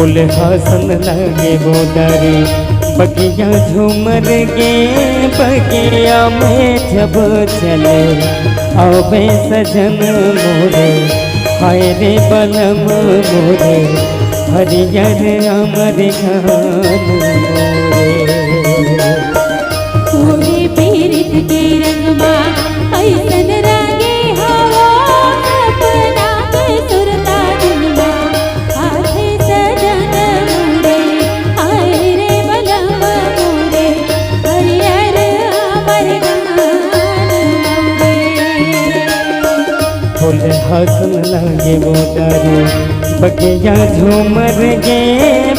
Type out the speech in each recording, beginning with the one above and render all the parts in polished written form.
फूल हसन लगे बोदरी बगिया झूमर गे बगिया में जब चले आवे सजन मोरे हाय रे बलम मोरे हरियर अमर घान मोरे पीरित के रंगमा ऐसन रंगे हवा सपना के सुरता दिलवा आथे सजन मोरे हाय रे बलम मोरे हरियर अमर गान मोरे फूल हसन लगे बोदरी बगिया झूमर गे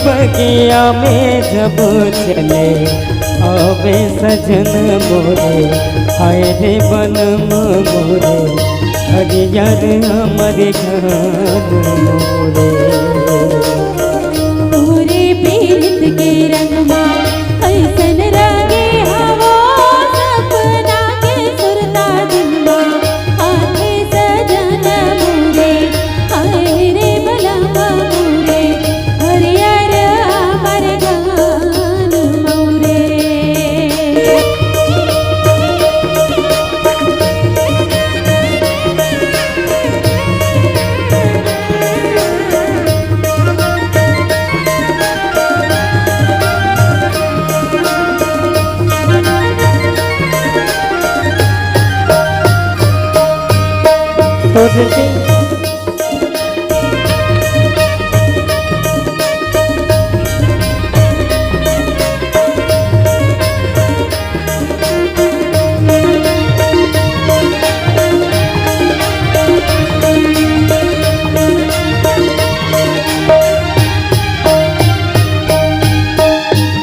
बगिया में जब चले आवे सजन मोरे हाय रे बनम मोरे हरियर अमर घान मोरे मोरे पीरित के रंगमा ऐसन रंगे हवा सपना के सुरता दिलवा आथे सजन मोरे हाय रे बलम मोरे हरियर अमर गान मोरे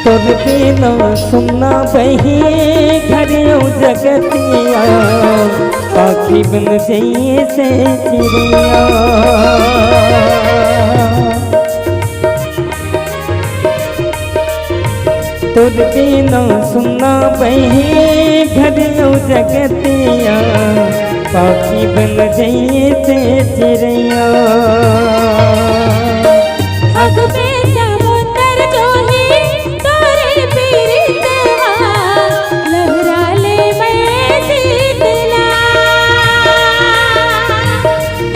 तोर बिना सुनना बही घर जगतिया आखी बन जाइए से चिड़िया तोर बिना सुनना बही घर जगतिया आखी बन जाइए से चिड़िया अग पे समुंदर जोही तोरे पीरित लहरा ले मैं शीतला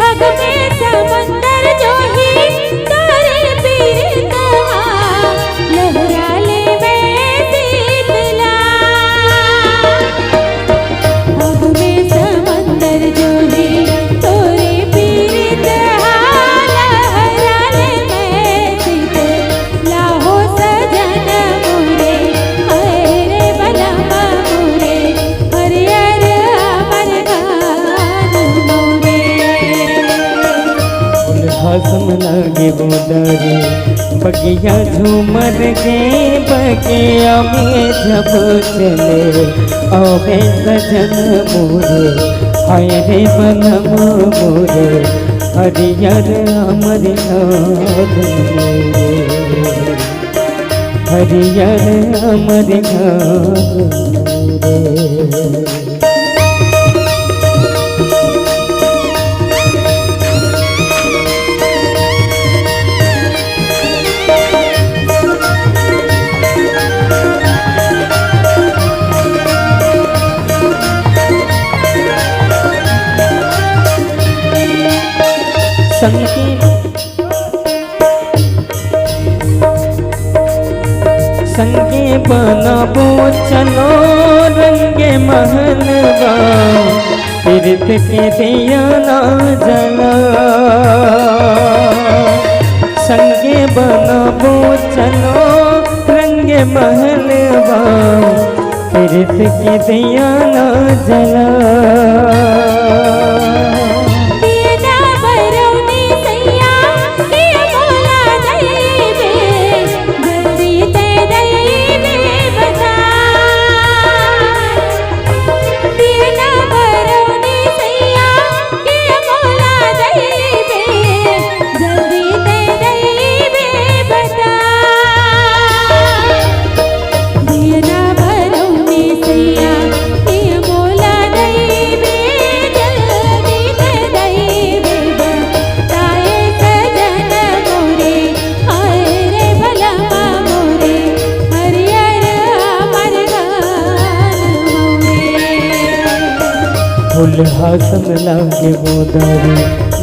अग पे समुंदर जोही तोरे पीरित लहरा ले मैं शीतला अग में समंदर जोही तोरे पीरित लहरा ले मैं शीतला हो सजन मोरे हाय रे बलम मोरे हरियर अमर गान मोरे फूल हसन लगे बोदरी बगिया झूमर गे बगिया में जब चले आवे सजन मोरे हाय रे बनम मोरे हरियर अमर घान मोरे हरियर अमर घान मोरे संगे बनाबो चलो रंगे महलवा तीर्थ के दिया ना जला संगे बनाबो चलो रंगे महलवा तीर्थ के दिया ना जला दिया ना भरौनी सैया के मोला फूल हासन लागे वो दारू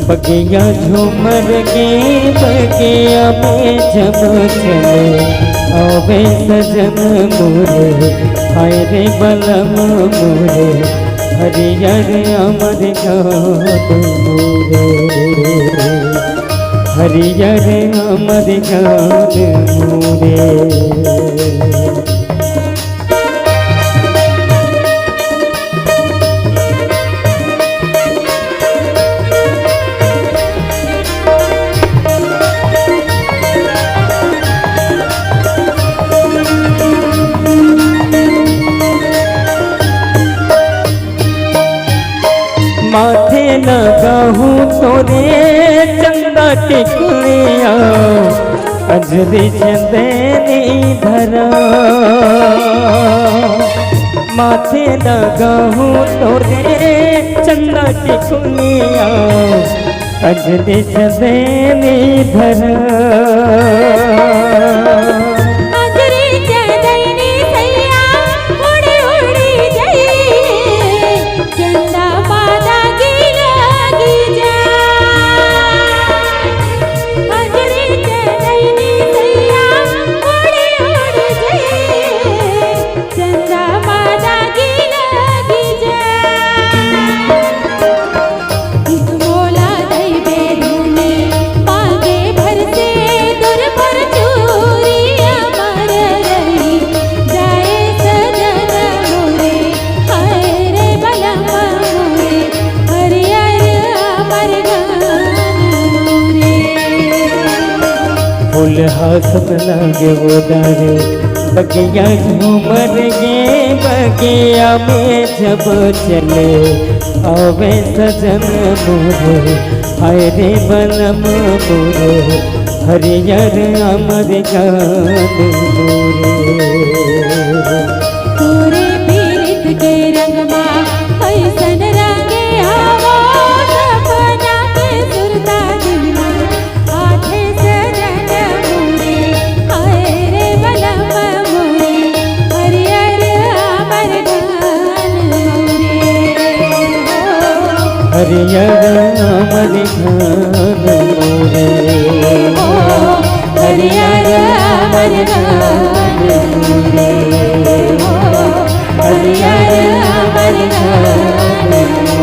बगिया झूमर के बगिया में जब चले आवे सजन मोरे हाय रे बलम मोरे हरियर अमर गान मोरे हरियर अमर गान मोरे। माथे लगाहूँ तोरे चंदा टिकुलिया अजरी चंदनी धरा माथे लगाहूँ तोरे चंदा टिकुलिया अजरी चंदनी धरा फूल हासन लागे वो दारू बगिया झूमर गे बगिया में जब चले आवे सजन मोरे हाय रे बलम मोरे हरियर अमर गान मोरे। तोरे पीरित के रंगमा ऐसन रंगे आवो सपना के सुरता दिलमा आठे सजन मोरे हाय रे बलम मोरे हरियर अमर गान मोरे हरियर अमर गान मोरे हरियर अमर गान मोरे हरियर अमर गान मोरे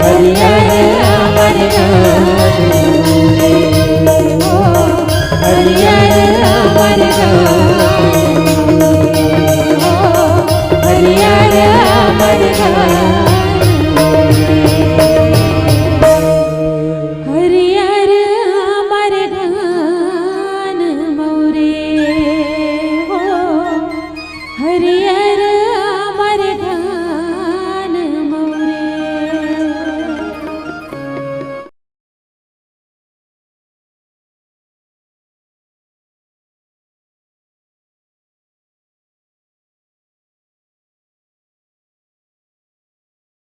हरियर अमर गान मोरे हरियर अमर गान मोरे हरियर अमर गान हरियर अमर गान मोरे हरियर